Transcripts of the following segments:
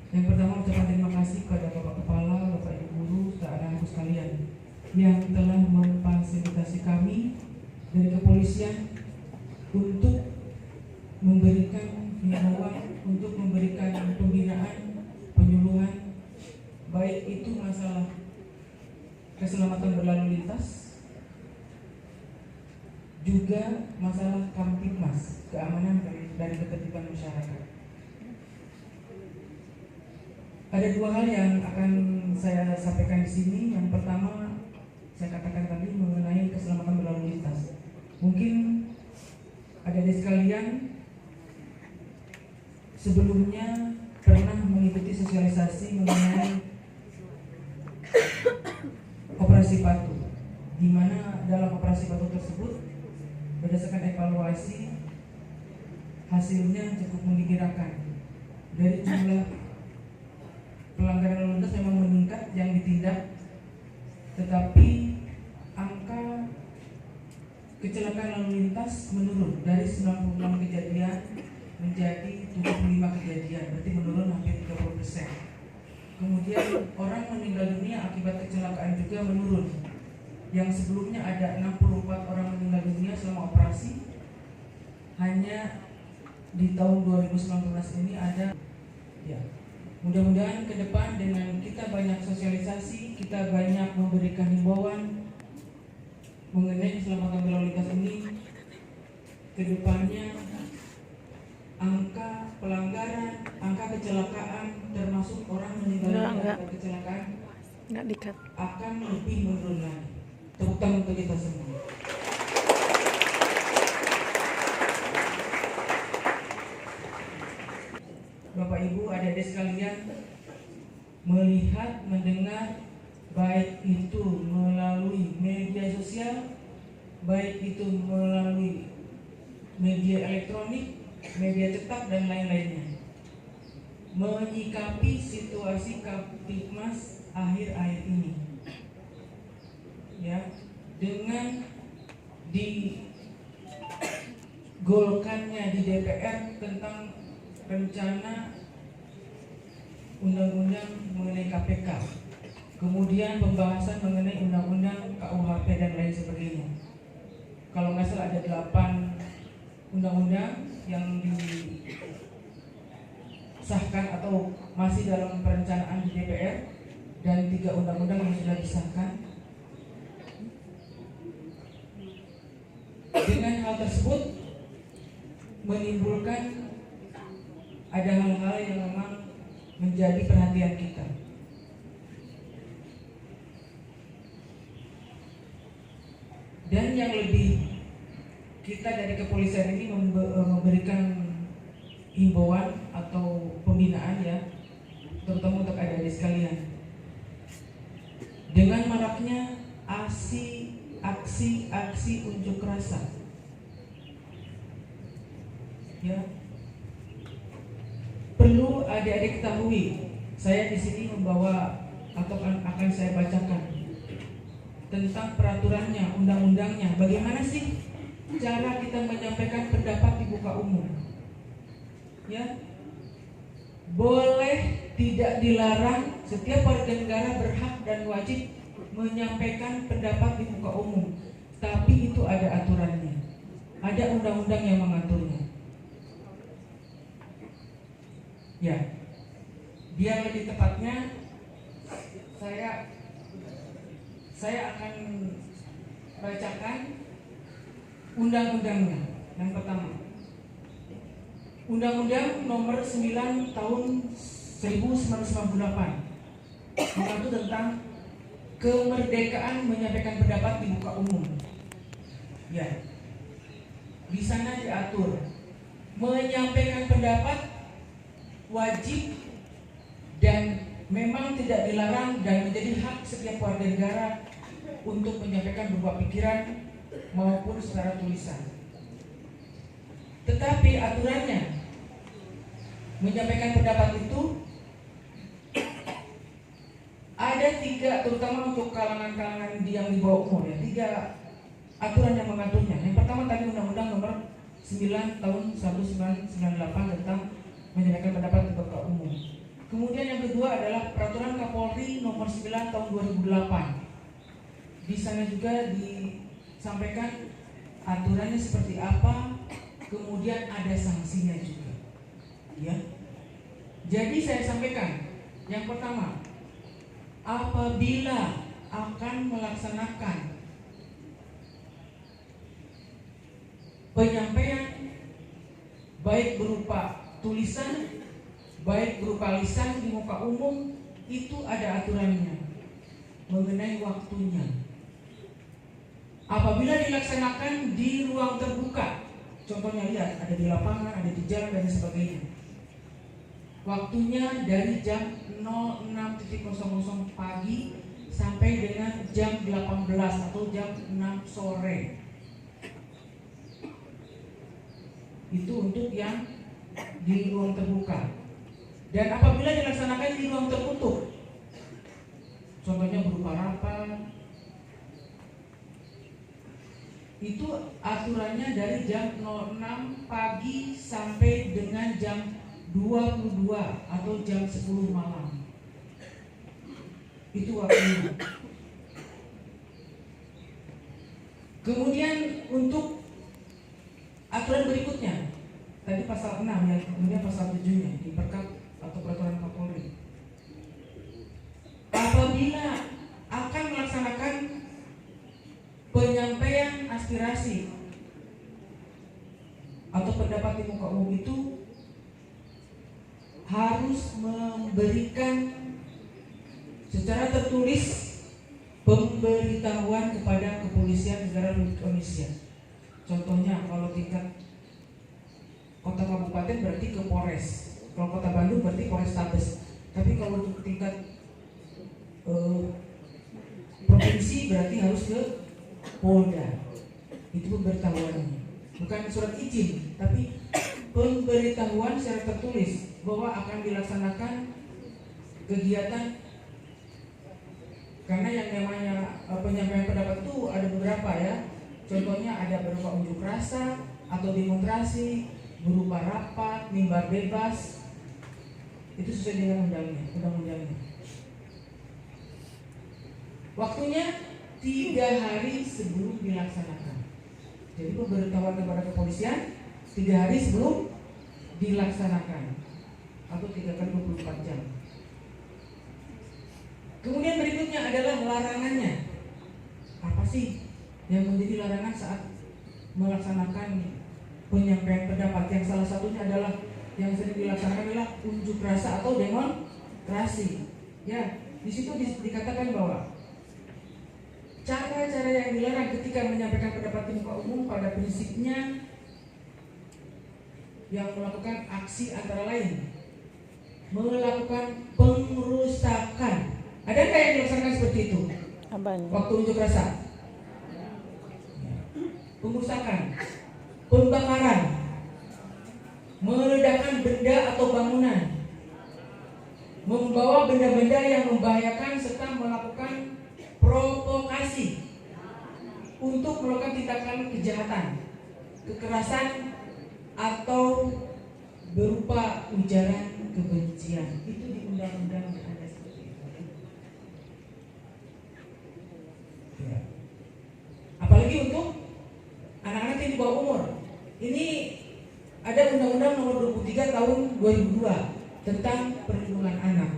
Yang pertama, ucapan terima kasih kepada Bapak Kepala, Bapak Ibu Guru, serta anak-anak sekalian yang telah memfasilitasi kami dari kepolisian untuk memberikan himbauan, untuk memberikan pembinaan, penyuluhan, baik itu masalah keselamatan berlalu lintas, juga masalah Kamtibmas, keamanan dan ketertiban masyarakat. Ada dua hal yang akan saya sampaikan di sini. Yang pertama, saya katakan tadi mengenai keselamatan berlalu lintas. Mungkin ada di sekalian sebelumnya pernah mengikuti sosialisasi mengenai operasi Patu, di mana dalam operasi Patu tersebut berdasarkan evaluasi hasilnya cukup menggembirakan. Dari jumlah pelanggaran lalu lintas memang meningkat yang ditindak, tetapi angka kecelakaan lalu lintas menurun dari 96 kejadian menjadi 75 kejadian, berarti menurun hampir 30%. Kemudian orang meninggal dunia akibat kecelakaan juga menurun. Yang sebelumnya ada 64 orang meninggal dunia selama operasi, hanya di tahun 2019 ini ada ya. Mudah-mudahan ke depan dengan kita banyak sosialisasi, kita banyak memberikan himbauan mengenai keselamatan berlalu lintas ini, ke depannya angka pelanggaran, angka kecelakaan termasuk orang meninggal dunia akibat kecelakaan akan lebih menurun lagi. Tepuk tangan untuk kita semua. Bapak Ibu, adik-adik sekalian, melihat, mendengar, baik itu melalui media sosial, baik itu melalui media elektronik, media cetak dan lain-lainnya, menyikapi situasi Kamtibmas akhir-akhir ini, ya, dengan digolkannya di DPR tentang rencana undang-undang mengenai KPK, kemudian pembahasan mengenai undang-undang KUHP dan lain sebagainya. Kalau nggak salah ada 8 undang-undang yang disahkan atau masih dalam perencanaan di DPR, dan 3 undang-undang yang sudah disahkan. Dengan hal tersebut menimbulkan ada hal-hal yang memang menjadi perhatian kita. Dan yang lebih, kita dari kepolisian ini memberikan himbauan atau pembinaan, ya, terutama untuk adik-adik sekalian. Dengan maraknya aksi unjuk rasa, ya, perlu adik-adik ketahui. Saya di sini membawa atau akan saya bacakan tentang peraturannya, undang-undangnya. Bagaimana sih cara kita menyampaikan pendapat di muka umum? Ya, boleh, tidak dilarang, setiap warga negara berhak dan wajib menyampaikan pendapat di muka umum. Tapi itu ada aturannya, ada undang-undang yang mengaturnya. Ya, biar lebih tepatnya saya akan bacakan undang-undangnya. Yang pertama, Undang-Undang Nomor 9 Tahun 1998 mengatur tentang kemerdekaan menyampaikan pendapat di muka umum. Ya, di sana diatur menyampaikan pendapat wajib dan memang tidak dilarang dan menjadi hak setiap warga negara untuk menyampaikan berupa pikiran maupun secara tulisan. Tetapi aturannya, menyampaikan pendapat itu ada 3, terutama untuk kalangan-kalangan yang di bawah umur, ya, 3 aturan yang mengaturnya. Yang pertama tadi Undang-Undang Nomor 9 Tahun 1998 tentang menyampaikan pendapat di muka umum. Kemudian yang kedua adalah Peraturan Kapolri Nomor 9 Tahun 2008. Di sana juga disampaikan aturannya seperti apa, kemudian ada sanksinya juga. Ya. Jadi saya sampaikan, yang pertama, apabila akan melaksanakan penyampaian baik berupa tulisan, baik berupa lisan di muka umum, itu ada aturannya mengenai waktunya. Apabila dilaksanakan di ruang terbuka, contohnya lihat ada di lapangan, ada di jalan dan sebagainya, waktunya dari jam 06.00 pagi sampai dengan jam 18 atau jam 6 sore. Itu untuk yang di ruang terbuka. Dan apabila dilaksanakan di ruang tertutup, contohnya berupa rapat, itu aturannya dari jam 06 pagi sampai dengan jam 22 atau jam 10 malam. Itu waktunya. Kemudian untuk aturan berikutnya, tadi pasal 6 ya, kemudian pasal 7-nya di Perkap atau Peraturan Kapolri. Apabila akan melaksanakan penyampaian aspirasi atau pendapat di muka umum itu harus memberikan secara tertulis pemberitahuan kepada Kepolisian Negara Republik Indonesia. Contohnya kalau tingkat kota kabupaten berarti ke Polres, kalau kota Bandung berarti Polrestabes. Tapi kalau untuk tingkat provinsi berarti harus ke Polda. Itu pemberitahuannya, bukan surat izin, tapi pemberitahuan secara tertulis bahwa akan dilaksanakan kegiatan. Karena yang namanya penyampaian pendapat itu ada beberapa ya. Contohnya ada berupa unjuk rasa atau demonstrasi, berupa rapat, mimbar bebas. Itu sesuai dengan undang-undangnya. Waktunya 3 hari sebelum dilaksanakan. Jadi pemberitahuan kepada kepolisian 3 hari sebelum dilaksanakan atau 3 kali 24 jam. Kemudian berikutnya adalah larangannya. Apa sih yang menjadi larangan saat melaksanakan penyampaian pendapat? Yang salah satunya adalah yang sering dilaksanakan adalah unjuk rasa atau demonstrasi. Ya, di situ dikatakan bahwa cara-cara yang dilarang ketika menyampaikan pendapat di muka umum pada prinsipnya yang melakukan aksi antara lain melakukan pengerusakan. Ada nggak yang dilaksanakan seperti itu? Abang. Waktu unjuk rasa, pengerusakan, pembakaran, meledakkan benda atau bangunan, membawa benda-benda yang membahayakan serta melakukan provokasi untuk melakukan tindakan kejahatan, kekerasan atau berupa ujaran kebencian. Itu di undang-undang ada seperti itu. Ya. Apalagi untuk anak-anak yang di bawah umur. Ini ada Undang-Undang Nomor 23 Tahun 2002 tentang perlindungan anak.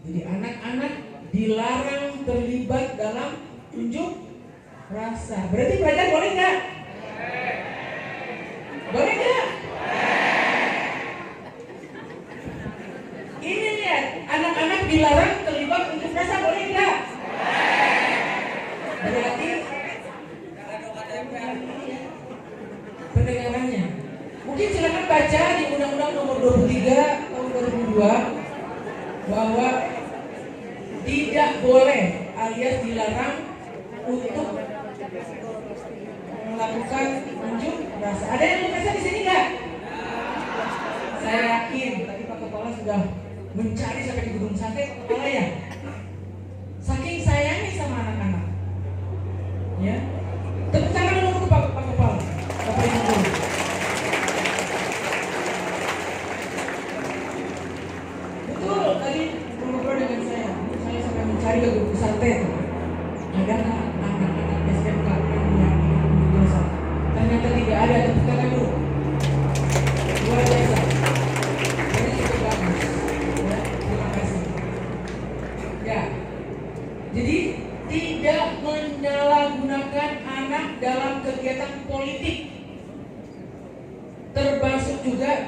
Jadi anak-anak dilarang terlibat dalam unjuk rasa. Berarti belajar boleh nggak? Boleh nggak? Ini lihat, anak-anak dilarang terlibat unjuk rasa, boleh nggak? Berarti pendengarannya. Mungkin silakan baca di Undang-Undang Nomor 23 Tahun 2002 bahwa tidak boleh alias dilarang untuk melakukan unjuk rasa. Ada yang unjuk rasa di sini nggak? Saya yakin tadi Pak Kepala sudah mencari sampai di Gunung Sate, Pak Kepala ya. Saking sayangnya sama anak-anak. Ya. Tepuk tangan dulu untuk Pak Kepala. Bapak Ibu Guru.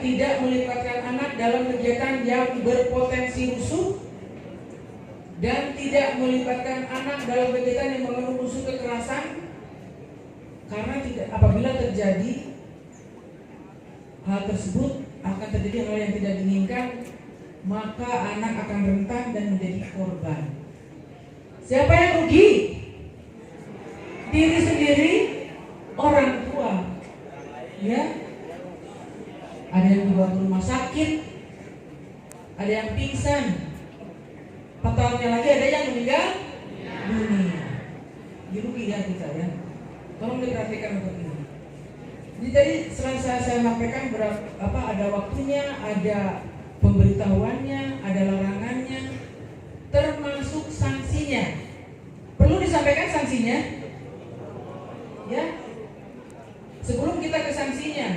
tidak melibatkan anak dalam kegiatan yang berpotensi rusuh dan tidak melibatkan anak dalam kegiatan yang mengandung unsur kekerasan, karena apabila terjadi hal tersebut akan terjadi hal yang tidak diinginkan, maka anak akan rentan dan menjadi korban. Siapa yang rugi? Diri sendiri, orang tua. Ya, ada yang dibawa ke rumah sakit, ada yang pingsan, fatalnya lagi ada yang meninggal dunia. Dirugi ya kita ya. Tolong diperhatikan untuk ini. Jadi tadi selain saya sampaikan ada waktunya, ada pemberitahuannya, ada larangannya, termasuk sanksinya. Perlu disampaikan sanksinya? Ya. Sebelum kita ke sanksinya.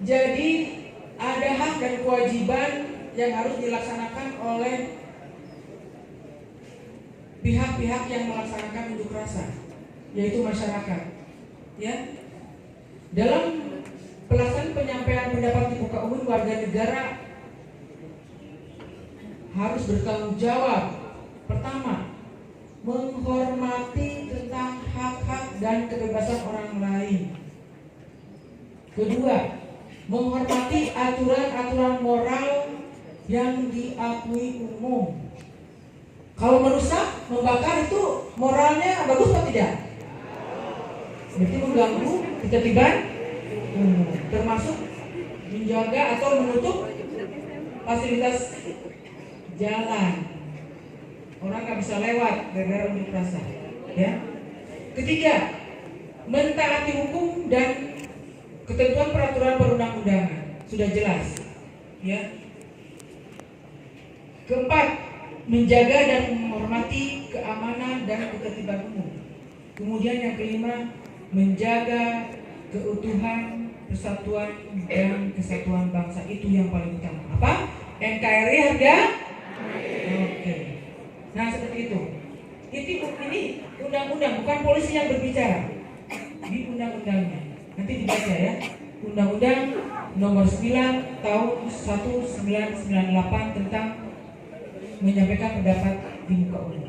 Jadi ada hak dan kewajiban yang harus dilaksanakan oleh pihak-pihak yang melaksanakan unjuk rasa, yaitu masyarakat. Ya. Dalam pelaksanaan penyampaian pendapat di muka umum, warga negara harus bertanggung jawab. Pertama, menghormati tentang hak-hak dan kebebasan orang lain. Kedua, menghormati aturan-aturan moral yang diakui umum. Kalau merusak, membakar itu moralnya bagus atau tidak? Berarti mengganggu ketertiban umum, termasuk menjaga atau menutup fasilitas jalan. Orang nggak bisa lewat gara-gara unjuk rasa. Ya. Ketiga, mentaati hukum dan ketentuan peraturan perundang-undangan, sudah jelas. Ya. Keempat, menjaga dan menghormati keamanan dan ketertiban umum. Kemudian yang kelima, menjaga keutuhan, persatuan dan kesatuan bangsa. Itu yang paling utama. Apa? NKRI harga? Oke. Nah seperti itu. Ini undang-undang, bukan polisi yang berbicara. Di undang-undangnya. Nanti dibaca ya. Undang-undang nomor 9 tahun 1998 tentang menyampaikan pendapat di muka umum.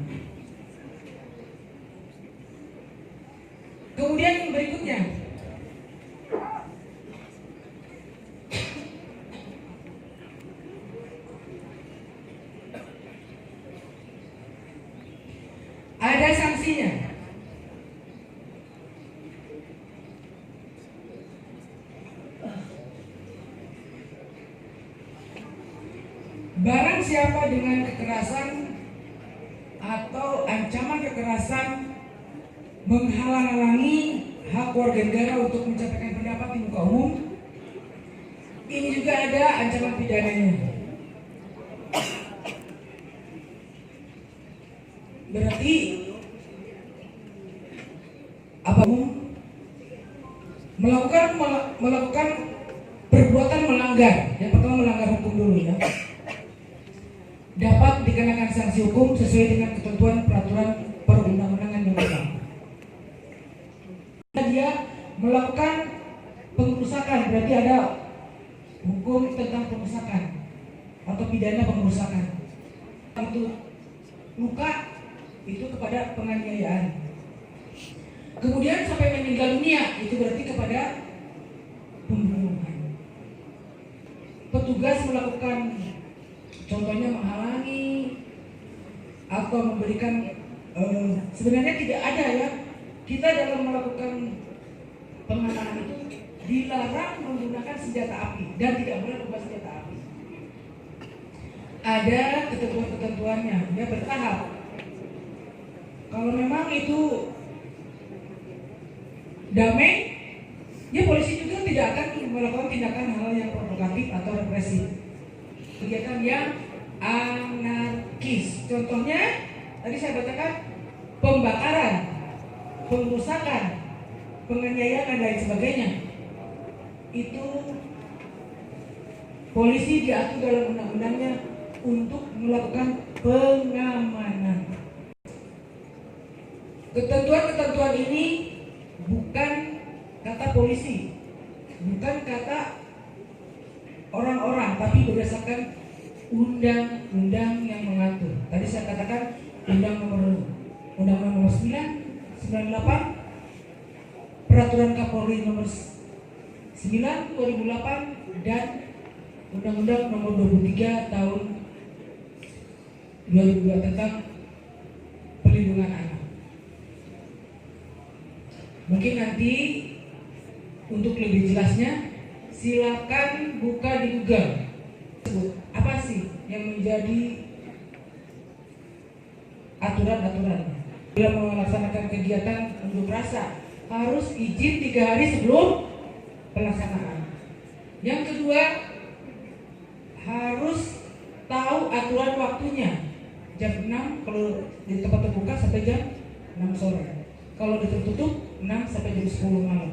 Kemudian yang berikutnya, ada sanksinya. Barang siapa dengan kekerasan atau ancaman kekerasan menghalang-halangi hak warga negara untuk menyampaikan pendapat di muka umum, ini juga ada ancaman pidananya. Berarti apa? Melakukan perbuatan melanggar. Yang pertama melanggar hukum dulu ya. Dapat dikenakan sanksi hukum sesuai dengan ketentuan peraturan perundang-undangan yang berlaku. Dia melakukan pengerusakan, berarti ada hukum tentang pengerusakan atau pidana pengerusakan. Itu luka itu kepada penganiayaan. Kemudian sampai meninggal dunia itu berarti kepada pembunuhan. Petugas melakukan contohnya menghalangi atau memberikan sebenarnya tidak ada ya. Kita dalam melakukan pengamanan itu dilarang menggunakan senjata api dan tidak boleh membawa senjata api. Ada ketentuan-ketentuannya, ya bertahap. Kalau memang itu damai, ya polisi juga tidak akan melakukan tindakan hal yang provokatif atau represif. Kegiatan yang anarkis. Contohnya tadi saya bacakan pembakaran, pengerusakan, penganiayaan dan lain sebagainya. Itu polisi diatur dalam undang-undangnya untuk melakukan pengamanan. Ketentuan-ketentuan ini bukan kata polisi, bukan kata tapi berdasarkan undang-undang yang mengatur. Tadi saya katakan Undang-Undang nomor 9, 98, Peraturan Kapolri nomor 9 2008 dan Undang-Undang nomor 23 tahun 2002 tentang perlindungan anak. Mungkin nanti untuk lebih jelasnya silakan buka di Google. Apa sih yang menjadi aturan-aturannya? Bila melaksanakan kegiatan unjuk rasa harus izin 3 hari sebelum pelaksanaan. Yang kedua, harus tahu aturan waktunya. Jam 6 kalau di tempat terbuka sampai jam 6 sore. Kalau di tertutup 6 sampai jam 10 malam.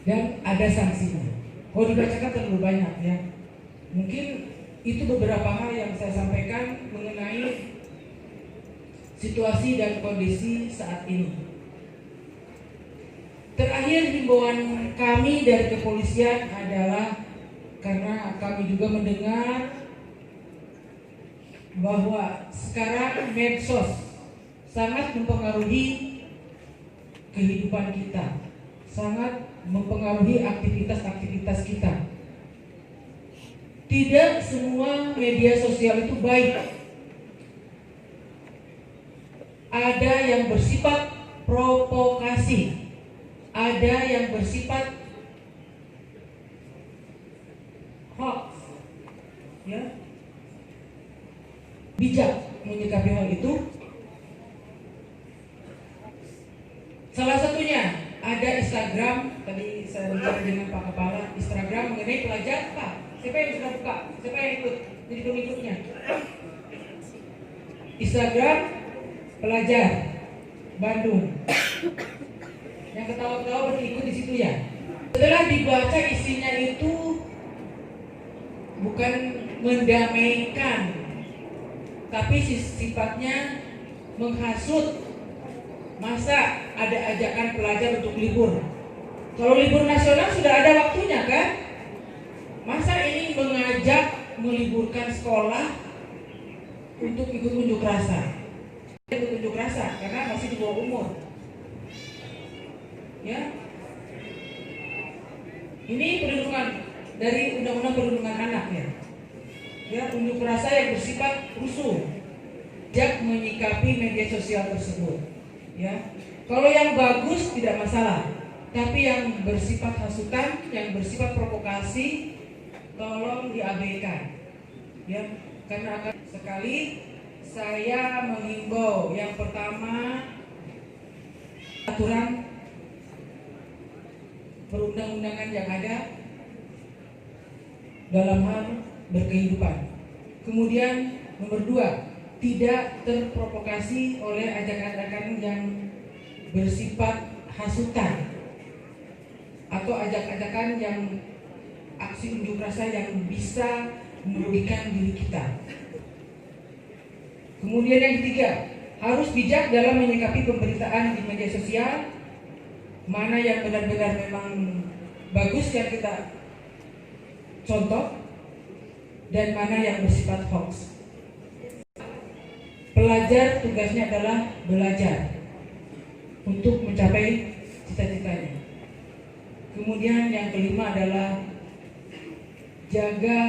Dan ada sanksinya. Kalau dibacakan terlalu banyak ya. Mungkin itu beberapa hal yang saya sampaikan mengenai situasi dan kondisi saat ini. Terakhir, himbauan kami dari kepolisian adalah karena kami juga mendengar bahwa sekarang medsos sangat mempengaruhi kehidupan kita, sangat mempengaruhi aktivitas-aktivitas kita. Tidak semua media sosial itu baik. Ada yang bersifat provokasi, ada yang bersifat hoax, ya. Bijak menyikapi hal itu. Salah satunya ada Instagram, tadi saya bicara dengan Pak Kepala, Instagram mengenai pelajar, Pak. Siapa yang sudah buka? Siapa yang ikut jadi pengikutnya? Instagram pelajar Bandung. Yang ketawa-ketawa berarti ikut di situ ya. Setelah dibaca isinya itu bukan mendamaikan, tapi sifatnya menghasut. Masa ada ajakan pelajar untuk libur? Kalau libur nasional sudah ada waktunya kan? Masa ini mengajak meliburkan sekolah untuk ikut unjuk rasa? Ikut unjuk rasa karena masih di bawah umur. Ya, ini perlindungan dari Undang-Undang Perlindungan Anak ya. Ya, unjuk rasa yang bersifat rusuh, jak menyikapi media sosial tersebut. Ya, kalau yang bagus tidak masalah, tapi yang bersifat hasutan, yang bersifat provokasi, tolong diabaikan. Ya, karena akan sekali saya menghimbau yang pertama aturan perundang-undangan yang ada dalam hal berkehidupan. Kemudian nomor 2, tidak terprovokasi oleh ajakan-ajakan yang bersifat hasutan atau ajak-ajakan yang aksi unjuk rasa yang bisa merugikan diri kita. Kemudian yang ketiga, harus bijak dalam menyikapi pemberitaan di media sosial, mana yang benar-benar memang bagus yang kita contoh dan mana yang bersifat hoax. Pelajar tugasnya adalah belajar untuk mencapai cita-citanya. Kemudian yang kelima adalah jaga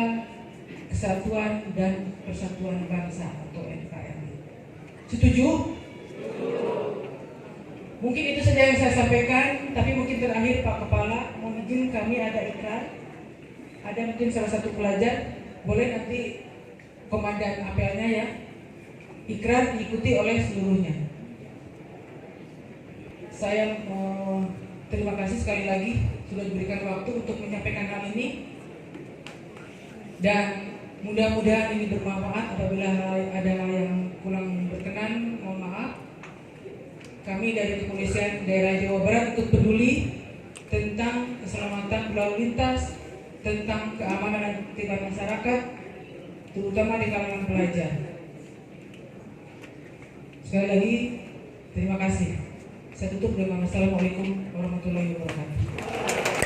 kesatuan dan persatuan bangsa atau NKRI. Setuju? Mungkin itu saja yang saya sampaikan, tapi mungkin terakhir Pak Kepala, mohon izin kami ada ikrar. Ada mungkin salah satu pelajar, boleh nanti komandan apelnya ya. Ikrar diikuti oleh seluruhnya. Saya terima kasih sekali lagi sudah diberikan waktu untuk menyampaikan hal ini. Dan mudah-mudahan ini bermanfaat. Apabila ada hal yang kurang berkenan, mohon maaf. Kami dari Kepolisian Daerah Jawa Barat ikut peduli tentang keselamatan berlalu lintas, tentang keamanan dan ketertiban masyarakat, terutama di kalangan pelajar. Sekali lagi, terima kasih. Saya tutup dengan Assalamualaikum warahmatullahi wabarakatuh.